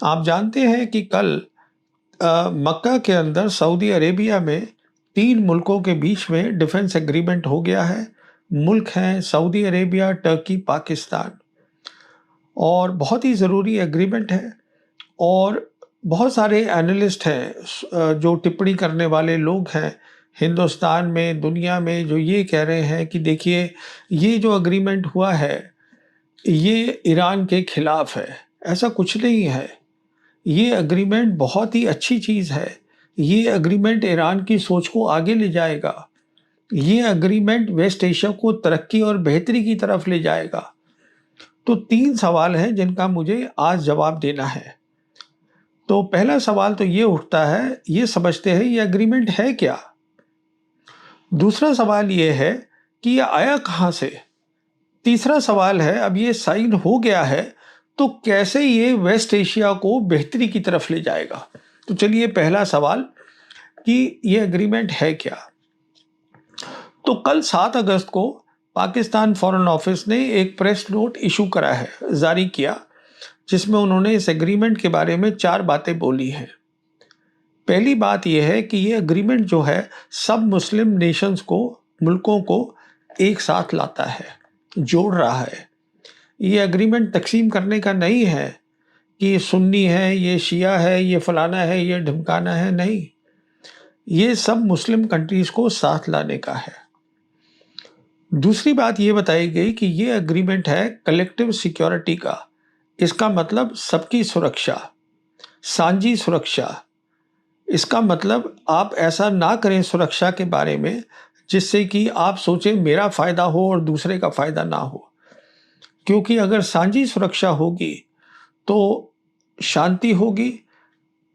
आप जानते हैं कि कल मक्का के अंदर सऊदी अरेबिया में 3 मुल्कों के बीच में डिफेंस एग्रीमेंट हो गया है। मुल्क हैं सऊदी अरेबिया, टर्की, पाकिस्तान और बहुत ही ज़रूरी एग्रीमेंट है। और बहुत सारे एनालिस्ट हैं जो टिप्पणी करने वाले लोग हैं हिंदुस्तान में, दुनिया में, जो ये कह रहे हैं कि देखिए ये जो एग्रीमेंट हुआ है ये ईरान के खिलाफ है। ऐसा कुछ नहीं है। ये एग्रीमेंट बहुत ही अच्छी चीज़ है। ये एग्रीमेंट ईरान की सोच को आगे ले जाएगा। ये एग्रीमेंट वेस्ट एशिया को तरक्की और बेहतरी की तरफ ले जाएगा। तो 3 सवाल हैं जिनका मुझे आज जवाब देना है। तो पहला सवाल तो ये उठता है, ये समझते हैं ये एग्रीमेंट है क्या? दूसरा सवाल ये है कि ये आया कहाँ से? तीसरा सवाल है, अब ये साइन हो गया है तो कैसे ये वेस्ट एशिया को बेहतरी की तरफ ले जाएगा? तो चलिए पहला सवाल कि ये एग्रीमेंट है क्या? तो कल 7 अगस्त को पाकिस्तान फॉरेन ऑफिस ने एक प्रेस नोट इशू करा है, जारी किया, जिसमें उन्होंने इस एग्रीमेंट के बारे में 4 बातें बोली हैं। पहली बात यह है कि ये एग्रीमेंट जो है सब मुस्लिम नेशंस को, मुल्कों को एक साथ लाता है, जोड़ रहा है। ये एग्रीमेंट तकसीम करने का नहीं है कि सुन्नी है, ये शिया है, ये फलाना है, ये ढमकाना है, नहीं। ये सब मुस्लिम कंट्रीज को साथ लाने का है। दूसरी बात ये बताई गई कि ये एग्रीमेंट है कलेक्टिव सिक्योरिटी का। इसका मतलब सबकी सुरक्षा, सांझी सुरक्षा। इसका मतलब आप ऐसा ना करें सुरक्षा के बारे में जिससे कि आप सोचें मेरा फ़ायदा हो और दूसरे का फ़ायदा ना हो। क्योंकि अगर सांझी सुरक्षा होगी तो शांति होगी,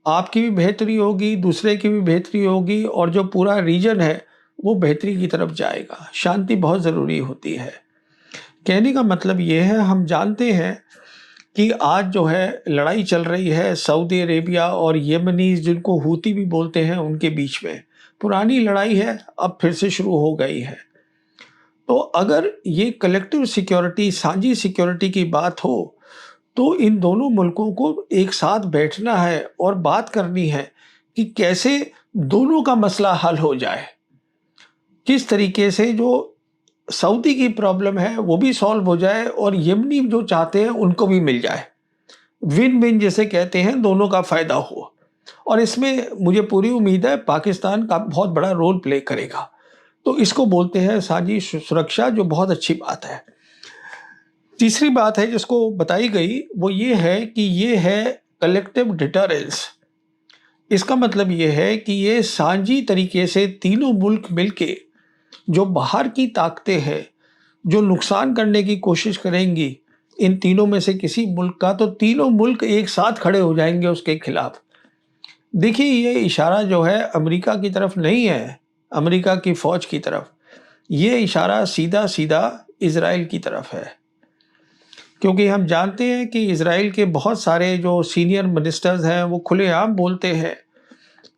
आपकी भी बेहतरी होगी, दूसरे की भी बेहतरी होगी और जो पूरा रीजन है वो बेहतरी की तरफ जाएगा। शांति बहुत ज़रूरी होती है। कहने का मतलब ये है, हम जानते हैं कि आज जो है लड़ाई चल रही है सऊदी अरेबिया और येमनीज, जिनको हूती भी बोलते हैं, उनके बीच में। पुरानी लड़ाई है, अब फिर से शुरू हो गई है। तो अगर ये कलेक्टिव सिक्योरिटी, सांझी सिक्योरिटी की बात हो तो इन दोनों मुल्कों को एक साथ बैठना है और बात करनी है कि कैसे दोनों का मसला हल हो जाए। किस तरीके से जो सऊदी की प्रॉब्लम है वो भी सॉल्व हो जाए और यमनी जो चाहते हैं उनको भी मिल जाए। विन विन जिसे कहते हैं, दोनों का फ़ायदा हो। और इसमें मुझे पूरी उम्मीद है पाकिस्तान का बहुत बड़ा रोल प्ले करेगा। तो इसको बोलते हैं साझी सुरक्षा, जो बहुत अच्छी बात है। तीसरी बात है जिसको बताई गई वो ये है कि ये है कलेक्टिव डिटरेंस। इसका मतलब ये है कि ये सांझी तरीके से तीनों मुल्क मिलके जो बाहर की ताकतें हैं जो नुकसान करने की कोशिश करेंगी इन तीनों में से किसी मुल्क का, तो तीनों मुल्क एक साथ खड़े हो जाएंगे उसके खिलाफ। देखिए ये इशारा जो है अमेरिका की तरफ नहीं है, अमेरिका की फ़ौज की तरफ। ये इशारा सीधा सीधा इज़राइल की तरफ है। क्योंकि हम जानते हैं कि इज़राइल के बहुत सारे जो सीनियर मिनिस्टर्स हैं वो खुलेआम बोलते हैं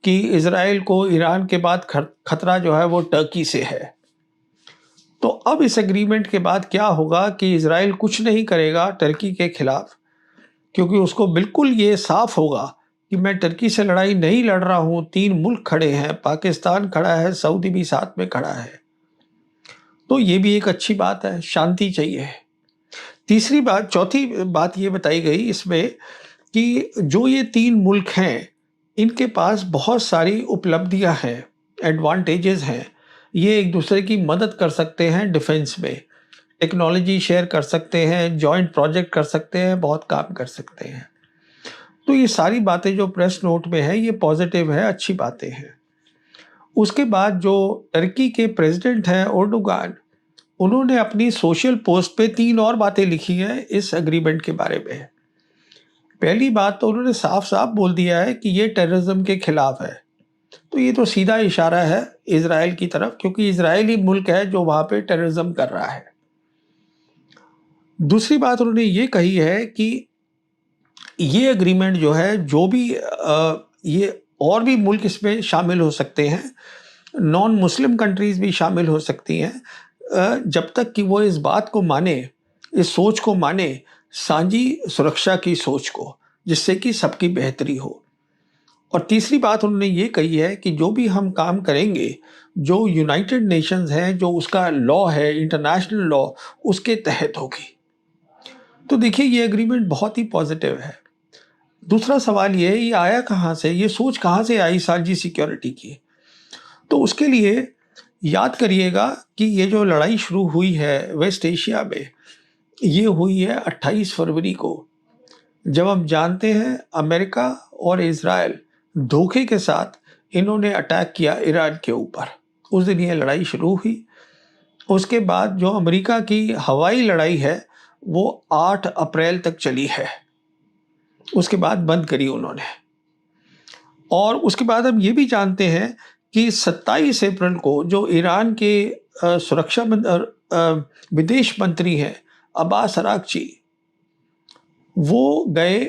कि इज़राइल को ईरान के बाद खतरा जो है वो टर्की से है। तो अब इस एग्रीमेंट के बाद क्या होगा कि इज़राइल कुछ नहीं करेगा टर्की के खिलाफ, क्योंकि उसको बिल्कुल ये साफ होगा कि मैं टर्की से लड़ाई नहीं लड़ रहा हूँ। 3 मुल्क खड़े हैं, पाकिस्तान खड़ा है, सऊदी भी साथ में खड़ा है। तो ये भी एक अच्छी बात है, शांति चाहिए। तीसरी बात, चौथी बात ये बताई गई इसमें कि जो ये 3 मुल्क हैं इनके पास बहुत सारी उपलब्धियां हैं, एडवांटेजेस हैं। ये एक दूसरे की मदद कर सकते हैं डिफेंस में, टेक्नोलॉजी शेयर कर सकते हैं, जॉइंट प्रोजेक्ट कर सकते हैं, बहुत काम कर सकते हैं। तो ये सारी बातें जो प्रेस नोट में है ये पॉजिटिव है, अच्छी बातें हैं। उसके बाद जो टर्की के प्रेसिडेंट हैं एर्दोगान, उन्होंने अपनी सोशल पोस्ट पे 3 और बातें लिखी हैं इस एग्रीमेंट के बारे में। पहली बात तो उन्होंने साफ साफ बोल दिया है कि ये टेररिज्म के खिलाफ है। तो ये तो सीधा इशारा है इजराइल की तरफ, क्योंकि इजराइल ही मुल्क है जो वहाँ पे टेररिज्म कर रहा है। दूसरी बात उन्होंने ये कही है कि ये एग्रीमेंट जो है, जो भी ये और भी मुल्क इसमें शामिल हो सकते हैं, नॉन मुस्लिम कंट्रीज़ भी शामिल हो सकती हैं, जब तक कि वो इस बात को माने, इस सोच को माने, सांझी सुरक्षा की सोच को, जिससे कि सबकी बेहतरी हो। और तीसरी बात उन्होंने ये कही है कि जो भी हम काम करेंगे, जो यूनाइटेड नेशंस है, जो उसका लॉ है, इंटरनेशनल लॉ, उसके तहत होगी। तो देखिए ये एग्रीमेंट बहुत ही पॉजिटिव है। दूसरा सवाल ये आया कहाँ से, ये सोच कहाँ से आई साझी सिक्योरिटी की? तो उसके लिए याद करिएगा कि ये जो लड़ाई शुरू हुई है वेस्ट एशिया में, ये हुई है 28 फरवरी को। जब हम जानते हैं अमेरिका और इज़राइल धोखे के साथ इन्होंने अटैक किया ईरान के ऊपर, उस दिन ये लड़ाई शुरू हुई। उसके बाद जो अमेरिका की हवाई लड़ाई है वो 8 अप्रैल तक चली है, उसके बाद बंद करी उन्होंने। और उसके बाद हम ये भी जानते हैं कि 27 अप्रैल को जो ईरान के विदेश मंत्री हैं अब्बास अरागची, वो गए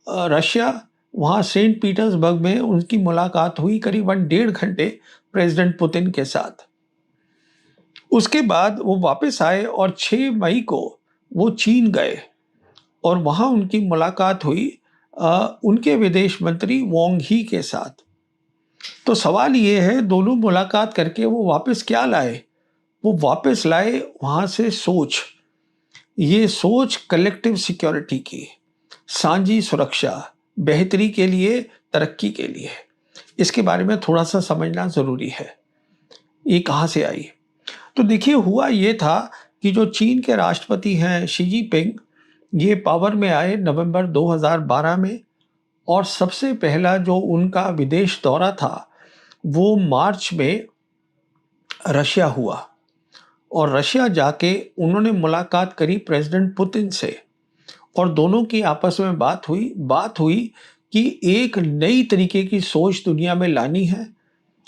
रशिया, वहाँ सेंट पीटर्सबर्ग में उनकी मुलाकात हुई करीबन 1.5 घंटे प्रेसिडेंट पुतिन के साथ। उसके बाद वो वापस आए और 6 मई को वो चीन गए और वहाँ उनकी मुलाकात हुई उनके विदेश मंत्री वांग ही के साथ। तो सवाल ये है, दोनों मुलाकात करके वो वापस क्या लाए? वो वापस लाए वहाँ से सोच, ये सोच कलेक्टिव सिक्योरिटी की, साझी सुरक्षा, बेहतरी के लिए, तरक्की के लिए। इसके बारे में थोड़ा सा समझना ज़रूरी है, ये कहाँ से आई। तो देखिए हुआ ये था कि जो चीन के राष्ट्रपति हैं शी जिनपिंग, ये पावर में आए नवंबर 2012 में, और सबसे पहला जो उनका विदेश दौरा था वो मार्च में रशिया हुआ। और रशिया जाके उन्होंने मुलाकात करी प्रेसिडेंट पुतिन से और दोनों की आपस में बात हुई कि एक नई तरीके की सोच दुनिया में लानी है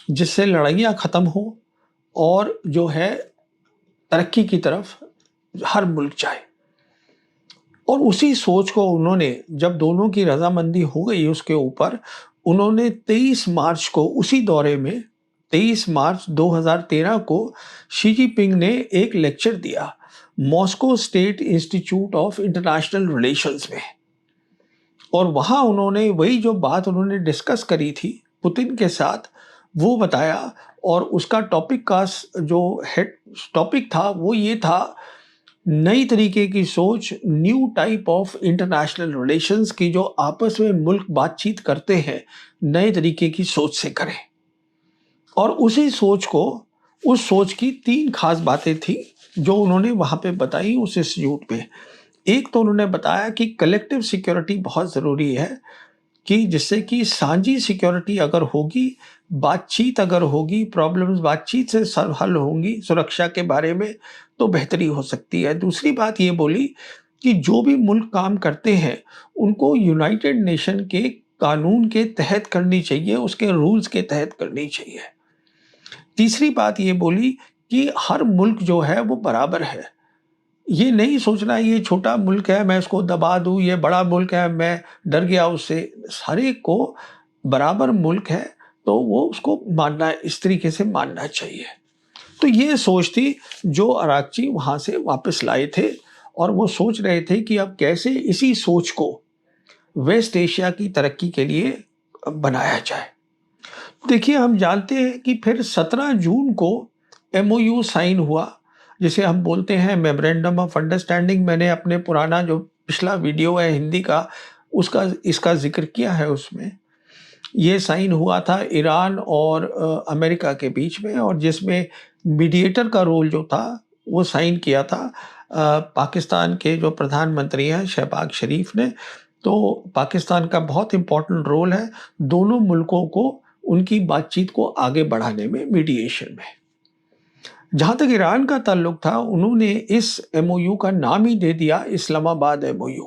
जिससे लड़ाइयाँ ख़त्म हो और जो है तरक्की की तरफ हर मुल्क जाए। और उसी सोच को उन्होंने, जब दोनों की रजामंदी हो गई उसके ऊपर, उन्होंने 23 मार्च को उसी दौरे में 23 मार्च 2013 को शी जिनपिंग ने एक लेक्चर दिया Moscow state institute of international relations में। और वहाँ उन्होंने वही जो बात उन्होंने डिस्कस करी थी पुतिन के साथ वो बताया। और उसका टॉपिक का जो हेड टॉपिक था वो ये था, नई तरीके की सोच, new type of international relations की, जो आपस में मुल्क बातचीत करते हैं नए तरीके की सोच से करें। और उसी सोच को, उस सोच की 3 खास बातें थी जो उन्होंने वहाँ पे बताई उस इंस्टीट्यूट में। एक तो उन्होंने बताया कि कलेक्टिव सिक्योरिटी बहुत ज़रूरी है, कि जिससे कि साझी सिक्योरिटी अगर होगी, बातचीत अगर होगी, प्रॉब्लम्स बातचीत से हल होंगी सुरक्षा के बारे में, तो बेहतरी हो सकती है। दूसरी बात ये बोली कि जो भी मुल्क काम करते हैं उनको यूनाइटेड नेशन के कानून के तहत करनी चाहिए, उसके रूल्स के तहत करनी चाहिए। तीसरी बात ये बोली कि हर मुल्क जो है वो बराबर है, ये नहीं सोचना ये छोटा मुल्क है मैं इसको दबा दूं, ये बड़ा मुल्क है मैं डर गया उससे। हर एक को बराबर मुल्क है तो वो उसको मानना, इस तरीके से मानना चाहिए। तो ये सोच थी जो अरागची वहाँ से वापस लाए थे और वो सोच रहे थे कि अब कैसे इसी सोच को वेस्ट एशिया की तरक्की के लिए बनाया जाए। देखिए हम जानते हैं कि फिर 17 जून को एमओयू साइन हुआ, जिसे हम बोलते हैं मेमोरेंडम ऑफ अंडरस्टैंडिंग। मैंने अपने पुराना जो पिछला वीडियो है हिंदी का, उसका इसका जिक्र किया है। उसमें ये साइन हुआ था ईरान और अमेरिका के बीच में, और जिसमें मीडिएटर का रोल जो था वो साइन किया था पाकिस्तान के जो प्रधानमंत्री हैं शहबाज शरीफ ने। तो पाकिस्तान का बहुत इम्पोर्टेंट रोल है दोनों मुल्कों को उनकी बातचीत को आगे बढ़ाने में, मीडिएशन में। जहाँ तक ईरान का ताल्लुक था, उन्होंने इस एमओयू का नाम ही दे दिया इस्लामाबाद एमओयू।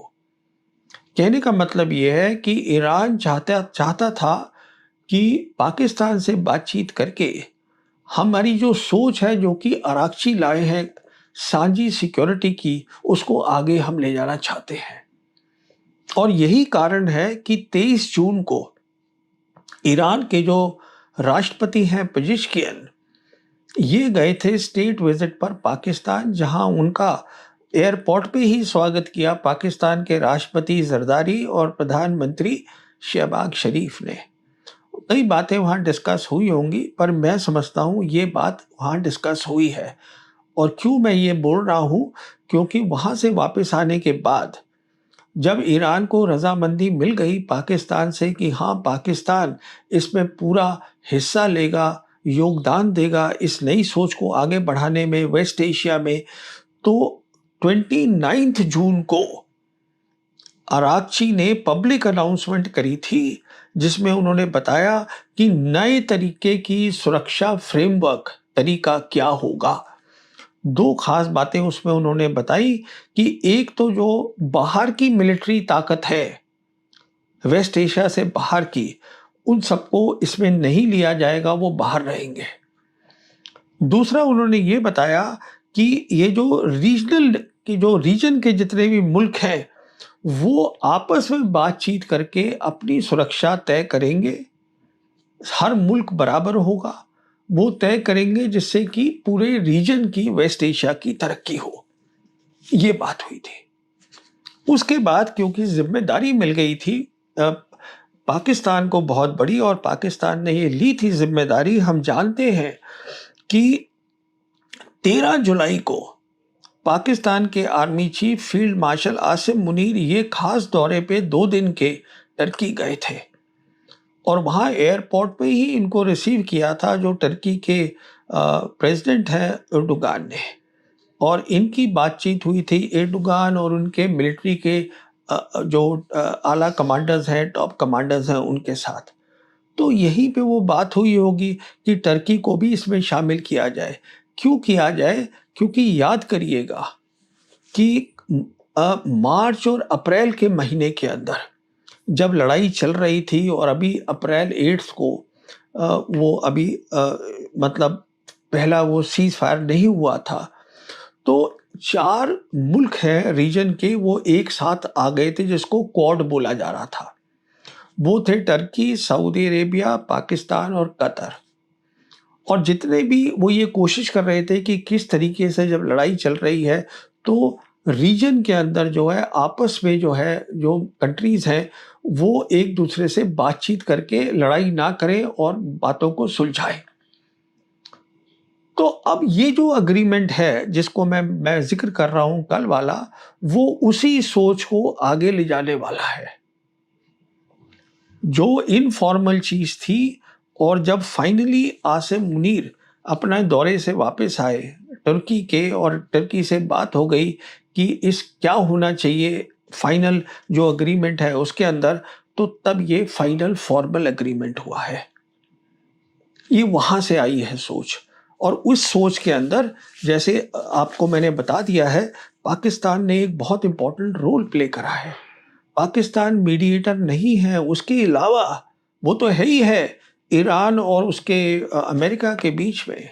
कहने का मतलब ये है कि ईरान चाहता था कि पाकिस्तान से बातचीत करके हमारी जो सोच है, जो कि अरागची लाए हैं साझी सिक्योरिटी की, उसको आगे हम ले जाना चाहते हैं। और यही कारण है कि 23 जून को ईरान के जो राष्ट्रपति हैं पेजेश्कियन, ये गए थे स्टेट विजिट पर पाकिस्तान, जहां उनका एयरपोर्ट पे ही स्वागत किया पाकिस्तान के राष्ट्रपति जरदारी और प्रधानमंत्री शहबाज शरीफ ने। कई बातें वहाँ डिस्कस हुई होंगी, पर मैं समझता हूँ ये बात वहाँ डिस्कस हुई है। और क्यों मैं ये बोल रहा हूँ, क्योंकि वहाँ से वापस आने के बाद जब ईरान को रजामंदी मिल गई पाकिस्तान से कि हाँ, पाकिस्तान इसमें पूरा हिस्सा लेगा, योगदान देगा इस नई सोच को आगे बढ़ाने में वेस्ट एशिया में, तो 29 जून को अरागची ने पब्लिक अनाउंसमेंट करी थी, जिसमें उन्होंने बताया कि नए तरीके की सुरक्षा फ्रेमवर्क तरीका क्या होगा। दो खास बातें उसमें उन्होंने बताई कि एक तो जो बाहर की मिलिट्री ताकत है, वेस्ट एशिया से बाहर की, उन सबको इसमें नहीं लिया जाएगा, वो बाहर रहेंगे। दूसरा उन्होंने ये बताया कि ये जो रीजन के जितने भी मुल्क हैं, वो आपस में बातचीत करके अपनी सुरक्षा तय करेंगे। हर मुल्क बराबर होगा, वो तय करेंगे जिससे कि पूरे रीजन की, वेस्ट एशिया की तरक्की हो। ये बात हुई थी। उसके बाद क्योंकि जिम्मेदारी मिल गई थी पाकिस्तान को बहुत बड़ी, और पाकिस्तान ने ये ली थी जिम्मेदारी, हम जानते हैं कि 13 जुलाई को पाकिस्तान के army chief field marshal Asim Munir ये खास दौरे पे 2 दिन के टर्की गए थे, और वहाँ एयरपोर्ट पे ही इनको रिसीव किया था जो टर्की के प्रेसिडेंट हैं एर्डोगान ने, और इनकी बातचीत हुई थी एर्डोगान और उनके मिलिट्री के जो आला कमांडर्स हैं, टॉप कमांडर्स हैं, उनके साथ। तो यहीं पे वो बात हुई होगी कि टर्की को भी इसमें शामिल किया जाए। क्यों किया जाए? क्योंकि याद करिएगा कि मार्च और अप्रैल के महीने के अंदर जब लड़ाई चल रही थी, और अभी अप्रैल 8 को वो अभी मतलब पहला वो सीज फायर नहीं हुआ था, तो 4 मुल्क हैं रीजन के, वो एक साथ आ गए थे, जिसको क्वाड बोला जा रहा था। वो थे टर्की, सऊदी अरेबिया, पाकिस्तान और कतर। और जितने भी वो ये कोशिश कर रहे थे कि किस तरीके से जब लड़ाई चल रही है, तो रीजन के अंदर जो है आपस में जो है, जो कंट्रीज हैं, वो एक दूसरे से बातचीत करके लड़ाई ना करें और बातों को सुलझाएं। तो अब ये जो अग्रीमेंट है जिसको मैं जिक्र कर रहा हूं कल वाला, वो उसी सोच को आगे ले जाने वाला है। जो इनफॉर्मल चीज थी, और जब फाइनली आसिम मुनीर अपने दौरे से वापस आए तुर्की के, और तुर्की से बात हो गई कि इस क्या होना चाहिए फाइनल जो अग्रीमेंट है उसके अंदर, तो तब ये फाइनल फॉर्मल अग्रीमेंट हुआ है। ये वहां से आई है सोच, और उस सोच के अंदर, जैसे आपको मैंने बता दिया है, पाकिस्तान ने एक बहुत इंपॉर्टेंट रोल प्ले करा है। पाकिस्तान मीडिएटर नहीं है, उसके अलावा वो तो है ही है ईरान और उसके अमेरिका के बीच में।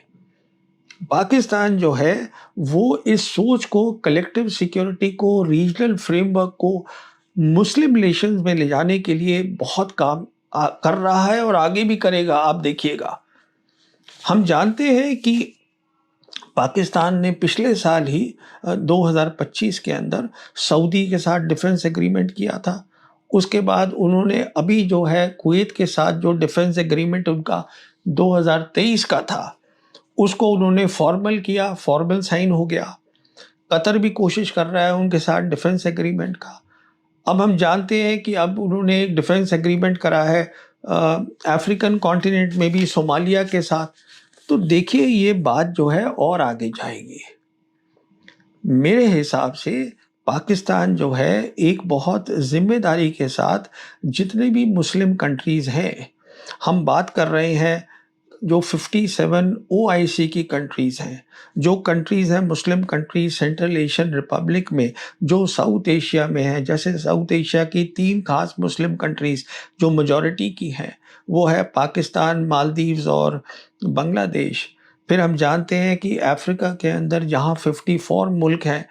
पाकिस्तान जो है वो इस सोच को, कलेक्टिव सिक्योरिटी को, रीजनल फ्रेमवर्क को मुस्लिम रिलेशंस में ले जाने के लिए बहुत काम कर रहा है, और आगे भी करेगा, आप देखिएगा। हम जानते हैं कि पाकिस्तान ने पिछले साल ही 2025 के अंदर सऊदी के साथ डिफेंस एग्रीमेंट किया था। उसके बाद उन्होंने अभी जो है कुवैत के साथ जो डिफेंस एग्रीमेंट उनका 2023 का था, उसको उन्होंने फॉर्मल किया, फॉर्मल साइन हो गया। कतर भी कोशिश कर रहा है उनके साथ डिफेंस एग्रीमेंट का। अब हम जानते हैं कि अब उन्होंने एक डिफेंस एग्रीमेंट करा है अफ्रीकन कॉन्टिनेंट में भी, सोमालिया के साथ। तो देखिए ये बात जो है और आगे जाएगी। मेरे हिसाब से पाकिस्तान जो है एक बहुत जिम्मेदारी के साथ जितने भी मुस्लिम कंट्रीज हैं, हम बात कर रहे हैं जो 57 ओआईसी की कंट्रीज हैं, जो कंट्रीज हैं Muslim countries central Asian Republic में, जो साउथ एशिया में है। जैसे साउथ एशिया की 3 खास मुस्लिम कंट्रीज जो मेजॉरिटी की हैं, वो है पाकिस्तान, मालदीव्स और बांग्लादेश। फिर हम जानते हैं कि अफ्रीका के अंदर जहाँ 54 मुल्क हैं,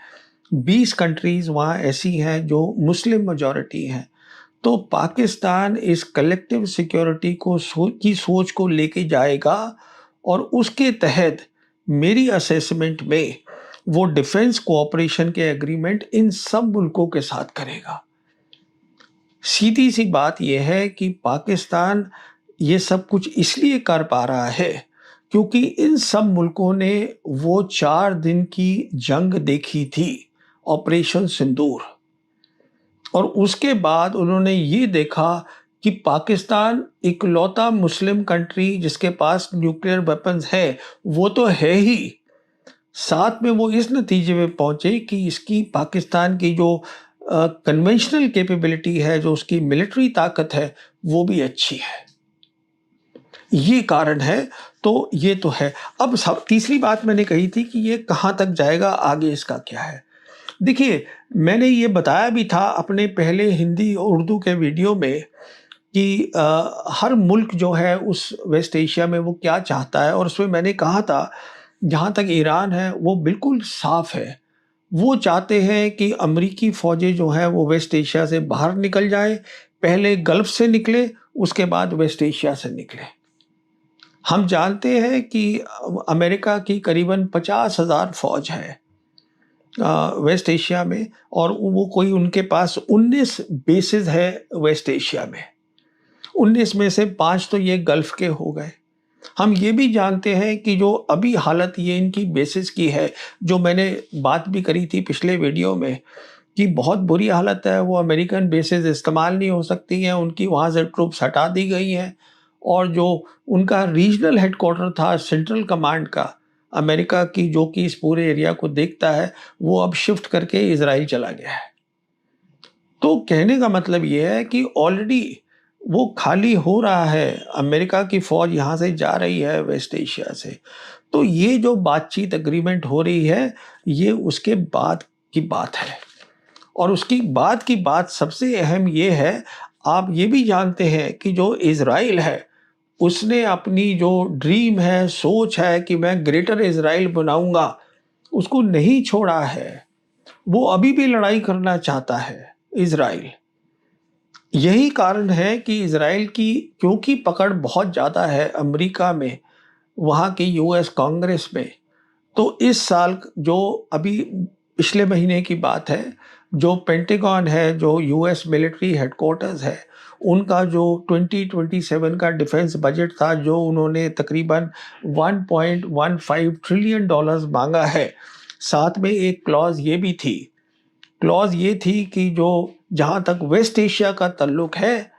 20 कंट्रीज वहाँ ऐसी हैं जो मुस्लिम मेजॉरिटी हैं। तो पाकिस्तान इस कलेक्टिव सिक्योरिटी को की सोच को लेके जाएगा, और उसके तहत मेरी असेसमेंट में वो डिफेंस कोऑपरेशन के एग्रीमेंट इन सब मुल्कों के साथ करेगा। सीधी सी बात यह है कि पाकिस्तान ये सब कुछ इसलिए कर पा रहा है क्योंकि इन सब मुल्कों ने वो 4 दिन की जंग देखी थी, ऑपरेशन सिंदूर, और उसके बाद उन्होंने ये देखा कि पाकिस्तान इकलौता मुस्लिम कंट्री जिसके पास न्यूक्लियर वेपन्स है, वो तो है ही, साथ में वो इस नतीजे में पहुंचे कि इसकी पाकिस्तान की जो कन्वेंशनल कैपेबिलिटी है, जो उसकी मिलिट्री ताकत है, वो भी अच्छी है। ये कारण है, तो ये तो है। अब तीसरी बात मैंने कही थी कि ये कहाँ तक जाएगा, आगे इसका क्या है। देखिए, मैंने ये बताया भी था अपने पहले हिंदी और उर्दू के वीडियो में कि हर मुल्क जो है उस वेस्ट एशिया में वो क्या चाहता है, और उसमें मैंने कहा था जहाँ तक ईरान है वो बिल्कुल साफ है। वो चाहते हैं कि अमेरिकी फ़ौजें जो हैं वो वेस्ट एशिया से बाहर निकल जाए, पहले गल्फ़ से निकले, उसके बाद वेस्ट एशिया से निकले। हम जानते हैं कि अमेरिका की करीबन 50,000 फ़ौज है वेस्ट एशिया में, और वो कोई उनके पास 19 बेसेस है वेस्ट एशिया में। 19 में से 5 तो ये गल्फ़ के हो गए। हम ये भी जानते हैं कि जो अभी हालत ये इनकी बेसिस की है, जो मैंने बात भी करी थी पिछले वीडियो में, कि बहुत बुरी हालत है, वो अमेरिकन बेसिस इस्तेमाल नहीं हो सकती हैं, उनकी वहाँ से ट्रूप्स हटा दी गई हैं, और जो उनका रीजनल हेडक्वार्टर था सेंट्रल कमांड का अमेरिका की, जो कि इस पूरे एरिया को देखता है, वो अब शिफ्ट करके इजराइल चला गया है। तो कहने का मतलब ये है कि ऑलरेडी वो खाली हो रहा है, अमेरिका की फ़ौज यहाँ से जा रही है वेस्ट एशिया से। तो ये जो बातचीत एग्रीमेंट हो रही है, ये उसके बाद की बात है, और उसकी बाद की बात सबसे अहम ये है, आप ये भी जानते हैं कि जो इज़राइल है, उसने अपनी जो ड्रीम है, सोच है कि मैं ग्रेटर इज़राइल बनाऊँगा, उसको नहीं छोड़ा है। वो अभी भी लड़ाई करना चाहता है, इज़राइल। यही कारण है कि इज़राइल की क्योंकि पकड़ बहुत ज़्यादा है अमेरिका में, वहाँ की यूएस कांग्रेस में, तो इस साल जो अभी पिछले महीने की बात है, जो पेंटागन है, जो यूएस मिलिट्री हेडक्वार्टर्स है, उनका जो 2027 का डिफेंस बजट था, जो उन्होंने तकरीबन $1.15 ट्रिलियन मांगा है, साथ में एक क्लॉज ये भी थी, क्लॉज ये थी कि जो जहाँ तक वेस्ट एशिया का ताल्लुक है,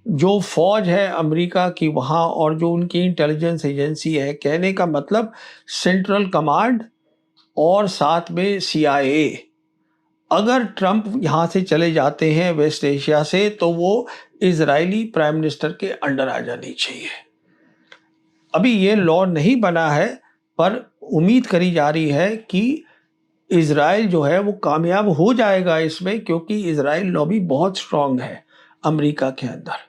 जो फ़ौज है अमेरिका की वहाँ, और जो उनकी इंटेलिजेंस एजेंसी है, कहने का मतलब सेंट्रल कमांड और साथ में सीआईए, अगर ट्रंप यहाँ से चले जाते हैं वेस्ट एशिया से, तो वो इजरायली प्राइम मिनिस्टर के अंडर आ जानी चाहिए। अभी ये लॉ नहीं बना है, पर उम्मीद करी जा रही है कि इज़राइल जो है वो कामयाब हो जाएगा इसमें, क्योंकि इज़राइल लॉबी बहुत स्ट्रांग है अमेरिका के अंदर।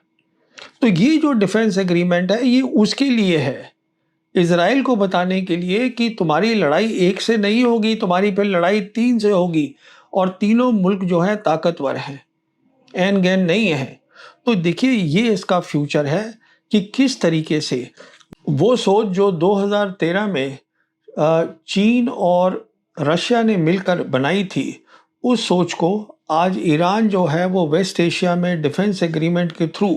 तो ये जो डिफेंस एग्रीमेंट है, ये उसके लिए है, इज़राइल को बताने के लिए कि तुम्हारी लड़ाई एक से नहीं होगी, तुम्हारी फिर लड़ाई 3 से होगी, और तीनों मुल्क जो है ताकतवर हैं, एन गैन नहीं है। तो देखिए, ये इसका फ्यूचर है कि किस तरीके से वो सोच जो 2013 में चीन और रशिया ने मिलकर बनाई थी, उस सोच को आज ईरान जो है वो वेस्ट एशिया में डिफेंस एग्रीमेंट के थ्रू